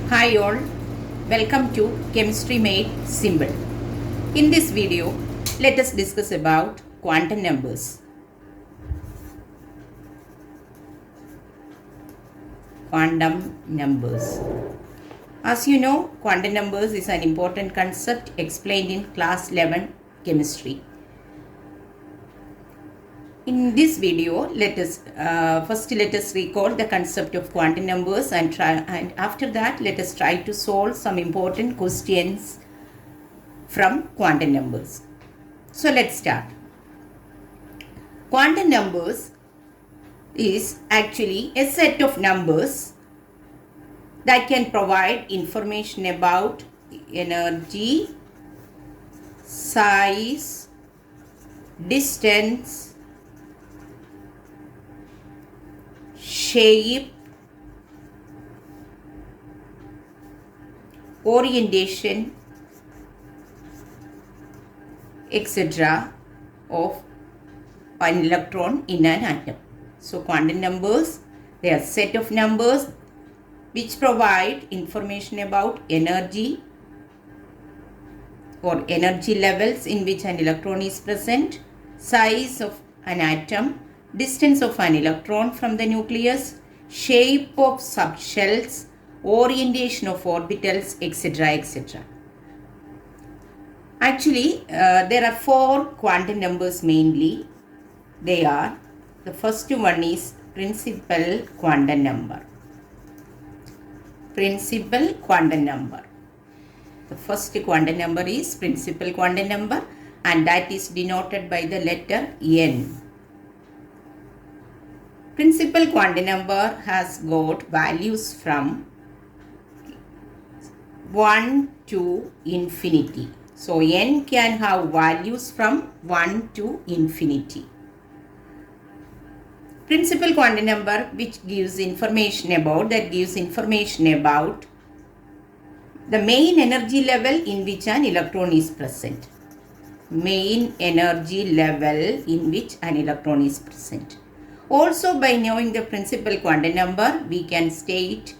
Hi all, welcome to Chemistry Made Simple. In this video, let us discuss about quantum numbers. Quantum numbers. As you know, quantum numbers is an important concept explained in class 11 chemistry. In this video, let us recall the concept of quantum numbers and after that let us try to solve some important questions from quantum numbers. So let's start. Quantum numbers is actually a set of numbers that can provide information about energy, size, distance, shape, orientation, etc. of an electron in an atom. So quantum numbers, they are a set of numbers which provide information about energy or energy levels in which an electron is present, size of an atom, distance of an electron from the nucleus, shape of subshells, orientation of orbitals, etc. etc. Actually, there are four quantum numbers mainly. They are, the first one is principal quantum number. Principal quantum number. The first quantum number is principal quantum number and that is denoted by the letter N. Principal quantum number has got values from 1 to infinity. So N can have values from 1 to infinity. Principal quantum number which gives information about the main energy level in which an electron is present. Main energy level in which an electron is present. Also, by knowing the principal quantum number, we can state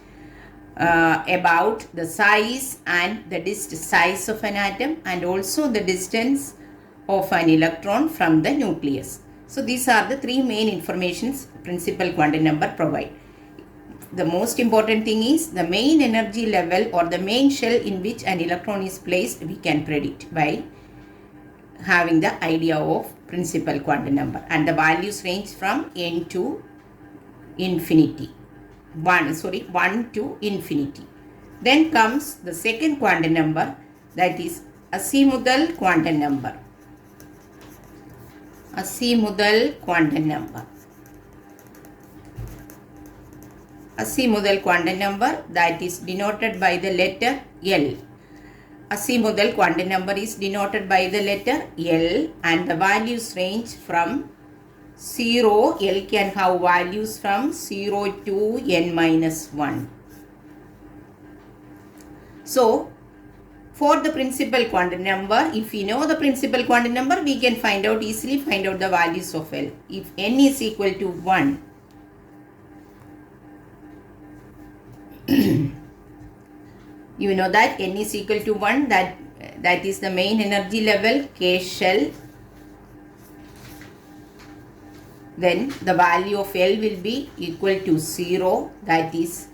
about the size and the size of an atom and also the distance of an electron from the nucleus. So, these are the three main informations principal quantum number provide. The most important thing is the main energy level or the main shell in which an electron is placed, we can predict by having the idea of principal quantum number, and the values range from n to infinity. 1 to infinity. Then comes the second quantum number, that is azimuthal quantum number. Azimuthal quantum number. Azimuthal quantum number, that is denoted by the letter L. Azimuthal quantum number is denoted by the letter L and the values range from 0, L can have values from 0 to n minus 1. So, for the principal quantum number, if we know the principal quantum number, we can easily find out the values of L. If n is equal to 1, you know that n is equal to 1, that is the main energy level, K shell. Then the value of L will be equal to 0, that is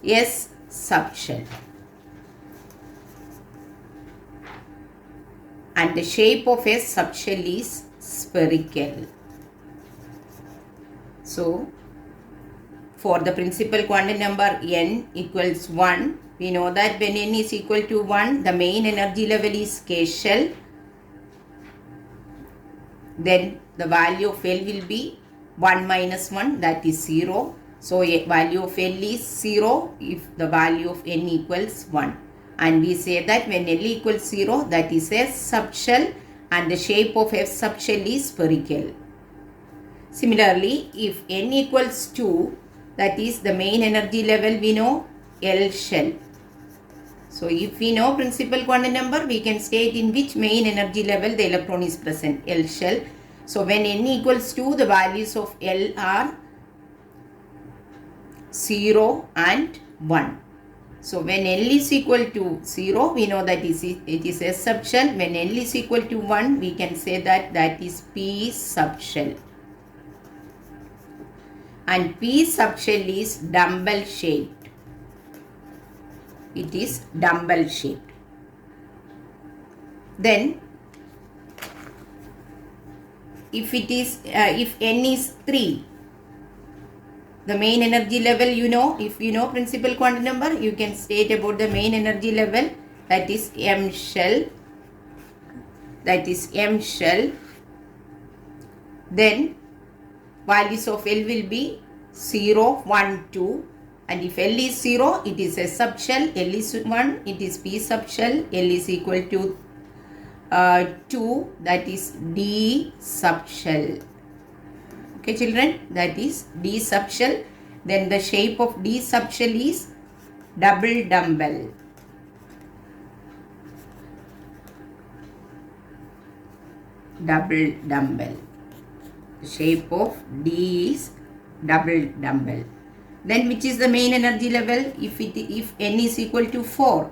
S subshell. And the shape of S subshell is spherical. So, for the principal quantum number n equals 1, we know that when n is equal to 1, the main energy level is K shell. Then the value of L will be 1 minus 1, that is 0. So, value of L is 0 if the value of n equals 1. And we say that when L equals 0, that is S subshell and the shape of S subshell is spherical. Similarly, if n equals 2, that is the main energy level, we know L shell. So, if we know principal quantum number, we can state in which main energy level the electron is present, L shell. So, when n equals 2, the values of L are 0 and 1. So when L is equal to 0, we know that it is S subshell. When L is equal to 1, we can say that is P subshell. And P subshell is dumbbell shaped. It is dumbbell shaped. Then if N is 3, the main energy level, if you know principal quantum number, you can state about the main energy level, that is M shell. Then values of L will be 0, 1, 2. And if L is 0, it is S subshell. L is 1, it is P subshell. L is equal to 2, that is D subshell. Okay children, that is D subshell. Then the shape of D subshell is double dumbbell. The shape of D is double dumbbell. Then which is the main energy level? If N is equal to 4,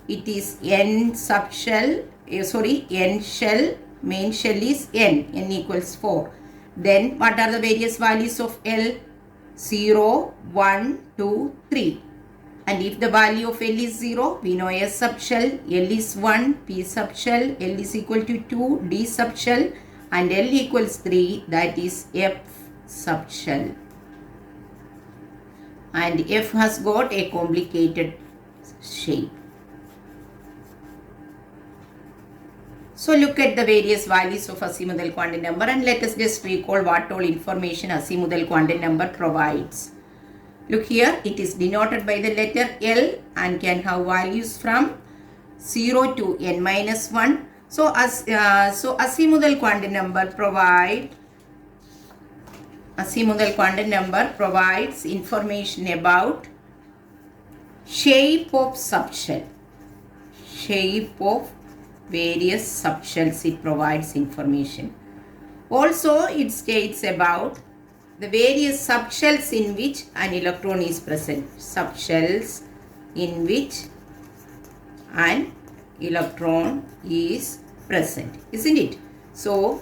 it is N subshell. N shell. Main shell is N equals 4. Then what are the various values of L? 0, 1, 2, 3. And if the value of L is 0, we know S subshell. L is 1, P subshell. L is equal to 2, D subshell. And L equals 3, that is F subshell. And F has got a complicated shape. So look at the various values of azimuthal quantum number and let us just recall what all information azimuthal quantum number provides. Look here, it is denoted by the letter L and can have values from 0 to n minus 1. So azimuthal quantum number provides information about shape of subshell. Shape of various subshells, it provides information. Also, it states about the various subshells in which an electron is present. Subshells in which an electron is present, isn't it? So,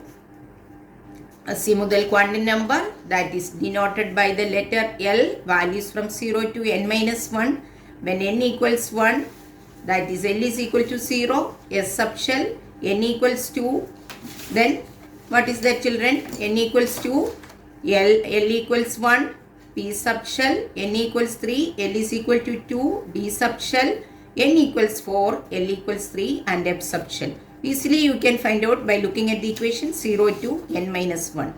azimuthal quantum number, that is denoted by the letter L, values from 0 to n minus 1. When n equals 1, that is L is equal to 0, S subshell, n equals 2. Then what is that children? N equals 2, L equals 1, P subshell, n equals 3, L is equal to 2, D subshell, n equals 4, L equals 3 and F subshell. Easily you can find out by looking at the equation 0 to n minus 1.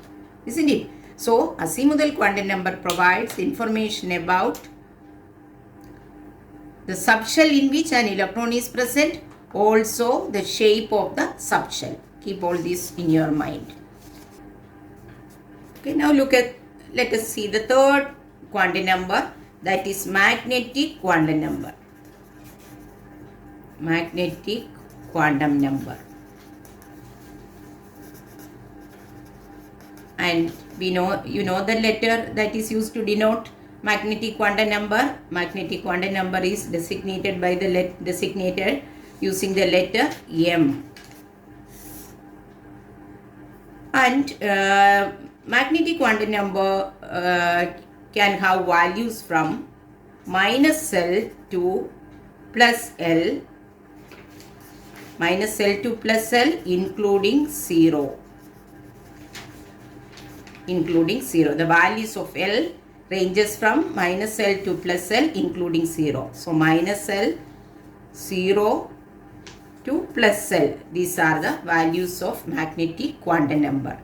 Isn't it? So azimuthal quantum number provides information about the subshell in which an electron is present, also the shape of the subshell. Keep all this in your mind. Okay, now let us see the third quantum number, that is magnetic quantum number. Magnetic quantum number. And you know the letter that is used to denote magnetic quantum number. Magnetic quantum number is designated by the designated using the letter M. And magnetic quantum number can have values from minus L to plus L. Minus L to plus L including 0. The values of L ranges from minus L to plus L including 0. So minus L, 0 to plus L. These are the values of magnetic quantum number.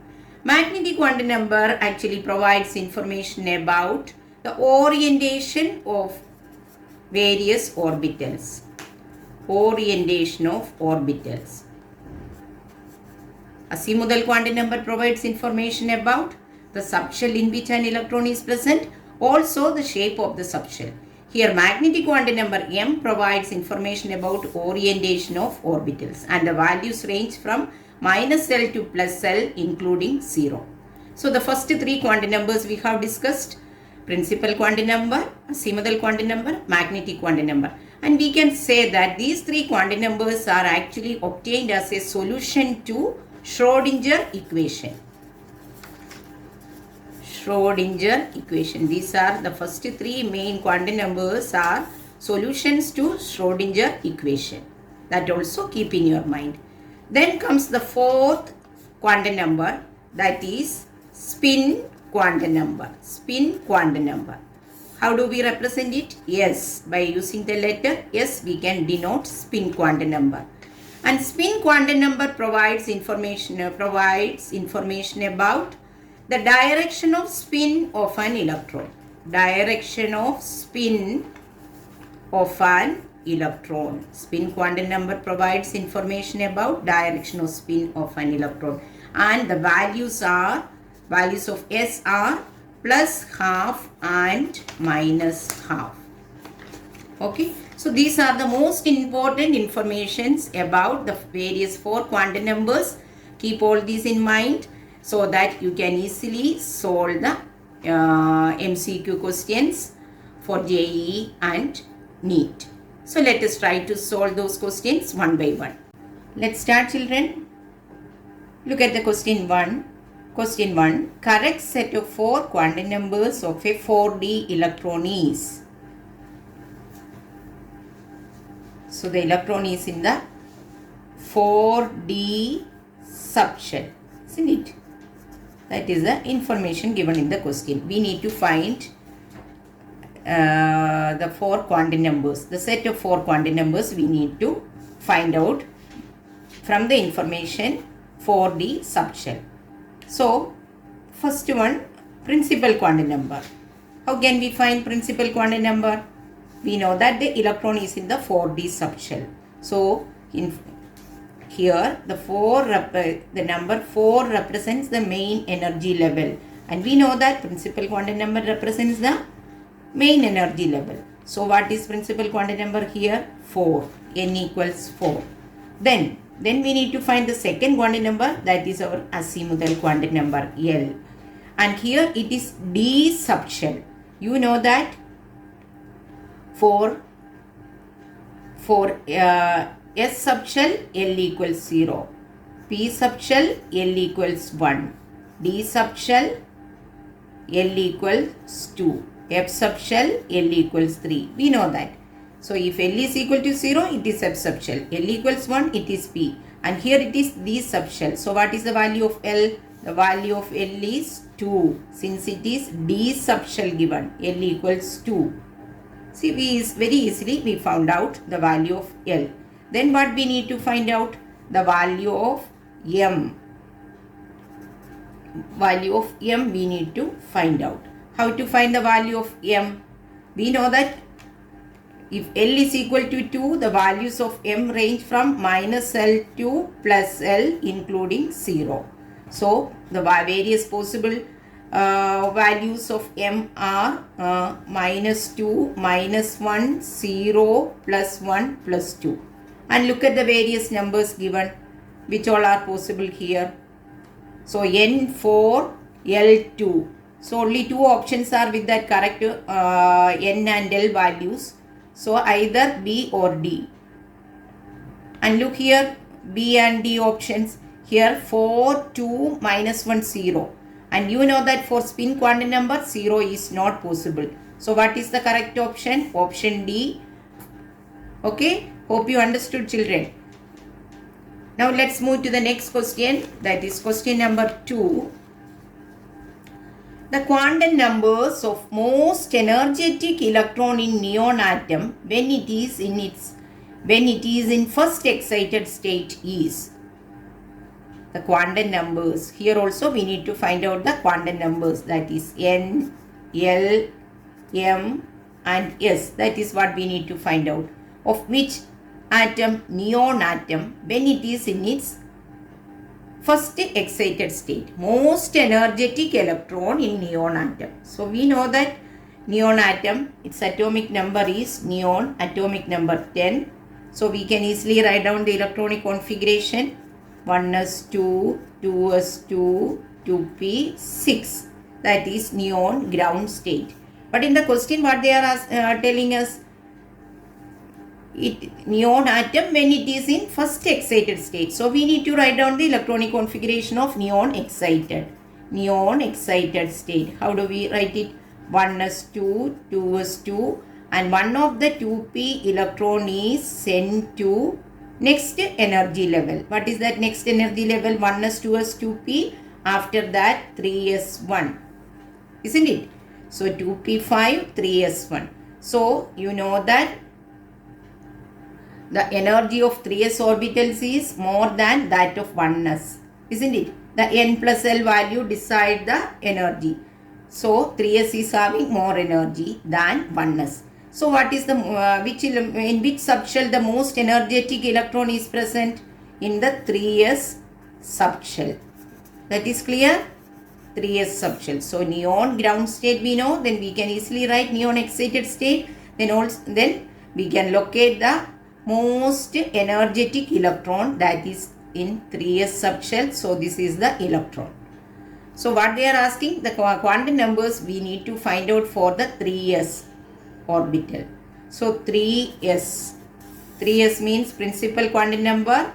Magnetic quantum number actually provides information about the orientation of various orbitals. Azimuthal quantum number provides information about the subshell in which an electron is present, also the shape of the subshell. Here magnetic quantum number M provides information about orientation of orbitals and the values range from minus L to plus L including 0. So the first three quantum numbers we have discussed: principal quantum number, azimuthal quantum number, magnetic quantum number. And we can say that these three quantum numbers are actually obtained as a solution to Schrodinger equation. Schrodinger equation. These are the first three main quantum numbers are solutions to Schrodinger equation. That also keep in your mind. Then comes the fourth quantum number, that is spin quantum number. Spin quantum number. How do we represent it? S. By using the letter S, we can denote spin quantum number. And spin quantum number provides information about the direction of spin of an electron. Direction of spin of an electron. Spin quantum number provides information about direction of spin of an electron. And the values of S are plus half and minus half. Okay. So these are the most important informations about the various four quantum numbers. Keep all these in mind so that you can easily solve the MCQ questions for JEE and NEET. So let us try to solve those questions one by one. Let's start, children. Look at the question 1. Question 1. Correct set of four quantum numbers of a 4D electron is. So the electron is in the 4D subshell, isn't it? That is the information given in the question. We need to find the four quantum numbers. The set of four quantum numbers we need to find out from the information 4D subshell. So, first one, principal quantum number. How can we find principal quantum number? We know that the electron is in the 4D subshell. So, here the number 4 represents the main energy level. And we know that principal quantum number represents the main energy level. So, what is principal quantum number here? 4. N equals 4. Then we need to find the second quantum number, that is our azimuthal quantum number L. And here it is D subshell. You know that for S subshell L equals 0, P subshell L equals 1, D subshell L equals 2, F subshell L equals 3. We know that. So if L is equal to 0, it is F subshell. L equals 1, it is P. And here it is D subshell. So what is the value of L? The value of L is 2. Since it is D subshell given, L equals 2. See, very easily we found out the value of L. Then what we need to find out? The value of M. Value of M we need to find out. How to find the value of M? We know that if L is equal to 2, the values of M range from minus L to plus L including 0. So, the various possible values of M are minus 2, minus 1, 0, plus 1, plus 2. And look at the various numbers given, which all are possible here. So, N4, L2. So, only two options are with that correct N and L values. So, either B or D. And look here, B and D options. Here 4, 2, minus 1, 0. And you know that for spin quantum number, 0 is not possible. So, what is the correct option? Option D. Okay. Hope you understood, children. Now, let's move to the next question. That is question number 2. The quantum numbers of most energetic electron in neon atom when it is in first excited state is. The quantum numbers. Here also we need to find out the quantum numbers, that is N, L, M and S. That is what we need to find out. Of which atom? Neon atom, when it is in its first excited state. Most energetic electron in neon atom. So we know that neon atom, its atomic number is neon, atomic number 10. So we can easily write down the electronic configuration. 1s2, 2s2, 2p6. That is neon ground state. But in the question what they are telling us? neon atom when it is in first excited state. So we need to write down the electronic configuration of neon excited state. How do we write it? 1s2, 2s2, and one of the 2p electron is sent to next energy level. What is that next energy level? 1s, 2s, 2p. After that 3s1, isn't it? So 2p5, 3s1. So you know that the energy of 3s orbitals is more than that of 1s, isn't it? The n plus l value decide the energy. So 3s is having more energy than 1s. So what is the in which subshell the most energetic electron is present? In the 3s subshell. That is clear? 3s subshell. So neon ground state we know, then we can easily write neon excited state. Then we can locate the most energetic electron, that is in 3s subshell. So this is the electron. So what they are asking, the quantum numbers we need to find out for the 3s orbital. So 3s means principal quantum number.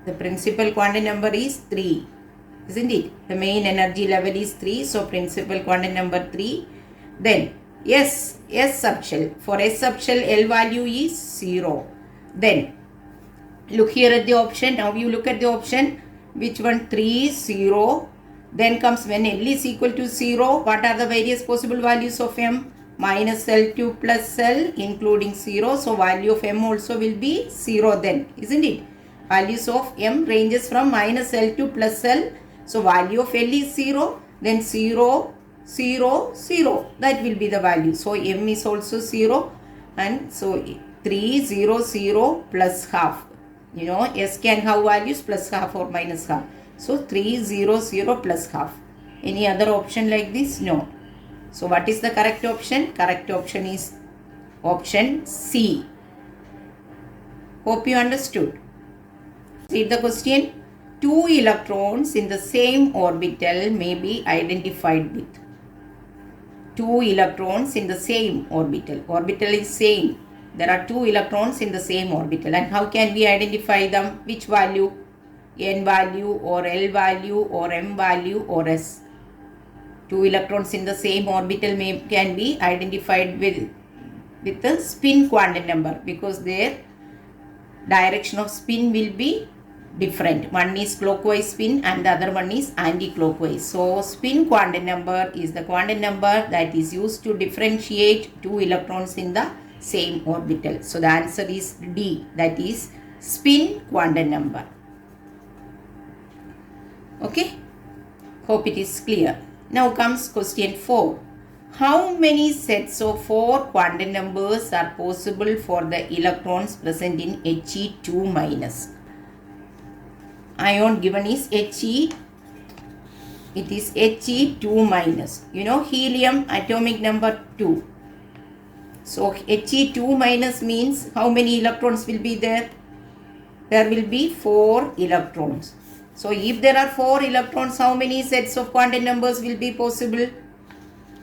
The principal quantum number is 3, isn't it? The main energy level is 3, so principal quantum number 3. Then S subshell. For S subshell, L value is 0. Then look here at the option. Now you look at the option. Which one? 3, 0. Then comes when L is equal to 0. What are the various possible values of M? Minus L2 plus L including 0. So value of M also will be 0 then, isn't it? Values of M ranges from minus L2 plus L. So value of L is 0. Then 0, 0, 0. That will be the value. So M is also 0. And so 3, 0, 0 plus half. You know, S can have values plus half or minus half. So 3, 0, 0 plus half. Any other option like this? No. So what is the correct option? Correct option is option C. Hope you understood. Read the question. 2 electrons in the same orbital may be identified with. 2 electrons in the same orbital. Orbital is same. There are 2 electrons in the same orbital. And how can we identify them? Which value? N value or L value or M value or S. 2 electrons in the same orbital can be identified with the spin quantum number, because their direction of spin will be different. One is clockwise spin and the other one is anti-clockwise. So spin quantum number is the quantum number that is used to differentiate 2 electrons in the same orbital. So the answer is D, that is spin quantum number. Okay, hope it is clear. Now comes question 4. How many sets of 4 quantum numbers are possible for the electrons present in He2 minus? Ion given is He. It is He2 minus. You know, helium atomic number 2. So He2 minus means how many electrons will be there? There will be 4 electrons. So if there are 4 electrons, how many sets of quantum numbers will be possible?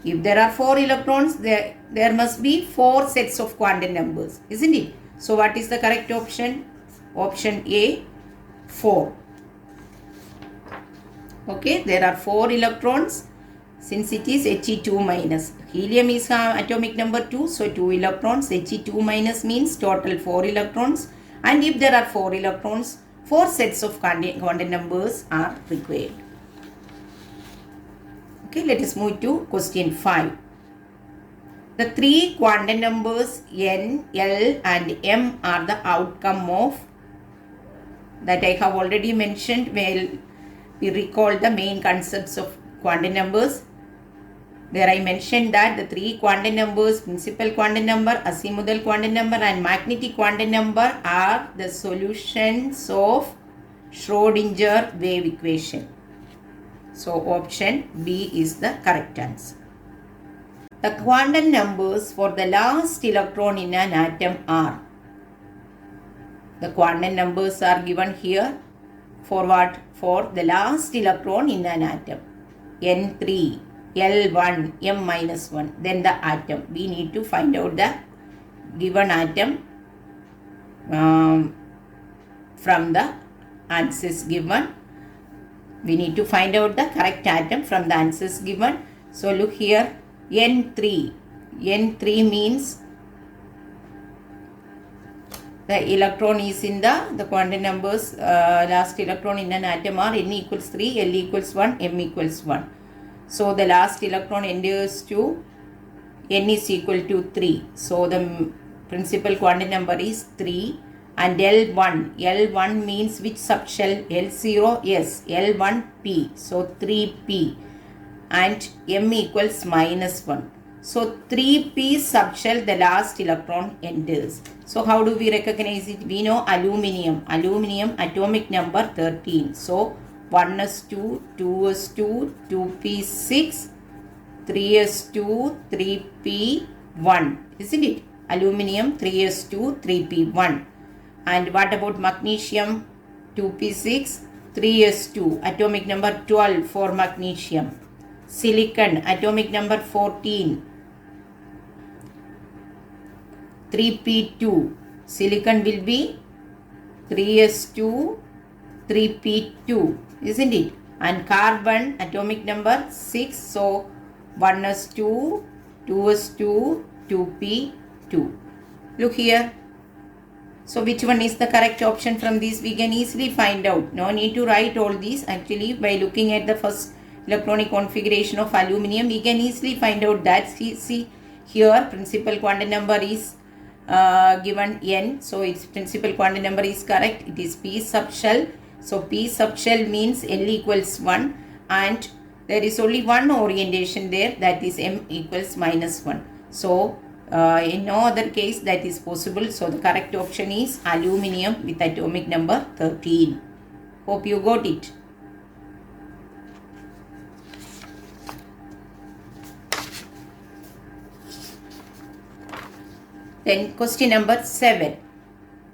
If there are 4 electrons, there must be 4 sets of quantum numbers, isn't it? So what is the correct option? Option A, 4. Okay, there are 4 electrons since it is He2 minus. Helium is atomic number 2, so 2 electrons. He2 minus means total 4 electrons. And if there are 4 electrons, 4 sets of quantum numbers are required. Okay, let us move to question 5. The 3 quantum numbers N, L and M are the outcome of, that I have already mentioned. Well, we recall the main concepts of quantum numbers. There I mentioned that the 3 quantum numbers, principal quantum number, azimuthal quantum number and magnetic quantum number, are the solutions of Schrodinger wave equation. So option B is the correct answer. The quantum numbers for the last electron in an atom are. The quantum numbers are given here for what? For the last electron in an atom. N3, L1, M-1, then the atom. We need to find out the given atom from the answers given. We need to find out the correct atom from the answers given. So look here, N3. N3 means the electron is in the quantum numbers, last electron in an atom are N equals 3, L equals 1, M equals 1. So the last electron enters to N is equal to 3. So the principal quantum number is 3. And L1. L1 means which subshell? L0, yes, L1P. So 3P. And M equals -1. So 3P subshell, the last electron enters. So how do we recognize it? We know aluminum. Aluminum atomic number 13. So 1s2, 2s2, 2p6, 3s2, 3p1. Isn't it? Aluminum 3s2, 3p1. And what about magnesium? 2p6, 3s2. Atomic number 12 for magnesium. Silicon atomic number 14. 3p2. Silicon will be 3s2, 3p2. Isn't it? And carbon atomic number 6. So 1s2, 2s2, 2p2. Look here. So which one is the correct option from these? We can easily find out. No need to write all these. Actually, by looking at the first electronic configuration of aluminum, we can easily find out that. See here, principal quantum number is given N. So its principal quantum number is correct. It is P subshell. So P subshell means L equals 1. And there is only one orientation there, that is M equals -1. So in no other case that is possible. So the correct option is aluminum with atomic number 13. Hope you got it. Then question number 7.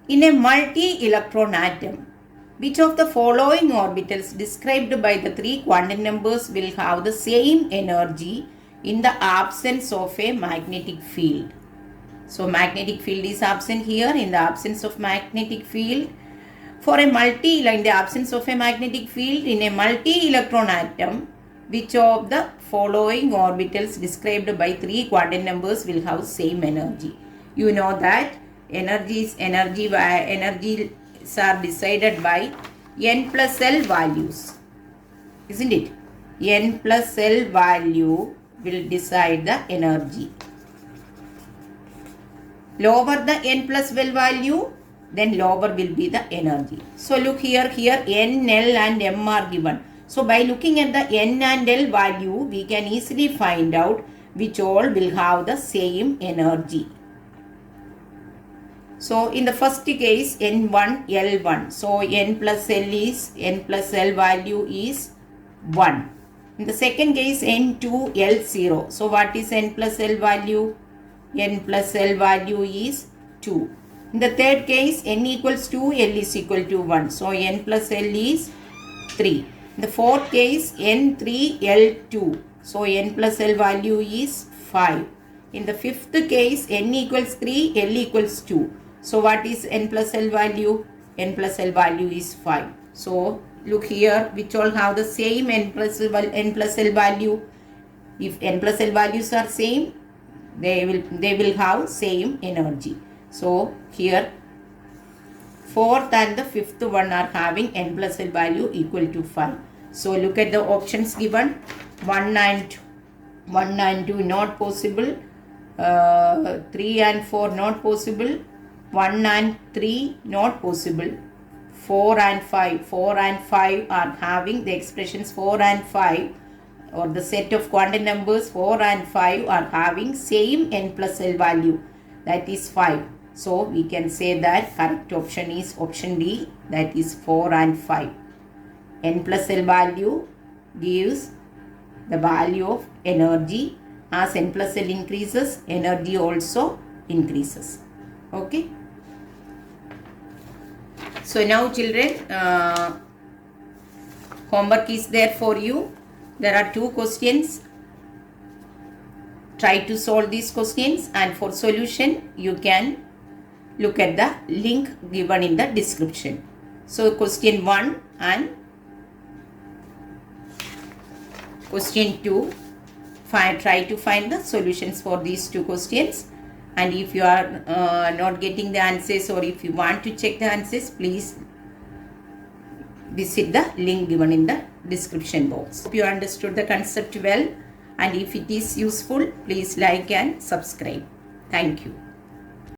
In a multi-electron atom, which of the following orbitals described by the three quantum numbers will have the same energy in the absence of a magnetic field? So magnetic field is absent here. In the absence of magnetic field, in the absence of a magnetic field in a multi-electron atom, which of the following orbitals described by three quantum numbers will have same energy? You know that energies are decided by N plus L values, isn't it? N plus L value will decide the energy. Lower the N plus L value, then lower will be the energy. So look here, N, L and M are given. So by looking at the N and L value, we can easily find out which all will have the same energy. So in the first case, N1, L1. So N plus L value is 1. In the second case, N2, L0. So what is N plus L value? N plus L value is 2. In the third case, N equals 2, L is equal to 1. So N plus L is 3. In the fourth case, N3, L2. So N plus L value is 5. In the fifth case, N equals 3, L equals 2. So what is N plus L value? N plus L value is 5. So look here, which all have the same N plus L value. If N plus L values are same, they will have same energy. So here fourth and the fifth one are having N plus L value equal to 5. So look at the options given. 1 and 2 not possible. 3 and 4 not possible. 1 and 3 not possible. 4 and 5 are having the expressions 4 and 5, or the set of quantum numbers 4 and 5 are having same N plus L value, that is 5. So we can say that correct option is option D, that is 4 and 5. N plus L value gives the value of energy. As N plus L increases, energy also increases. Okay. So now children, homework is there for you. There are 2 questions. try to solve these questions, and for solution you can look at the link given in the description. So question 1 and question 2, try to find the solutions for these two questions, and if you are not getting the answers, or if you want to check the answers, please visit the link given in the description box. Hope you understood the concept well, and if it is useful, please like and subscribe. Thank you.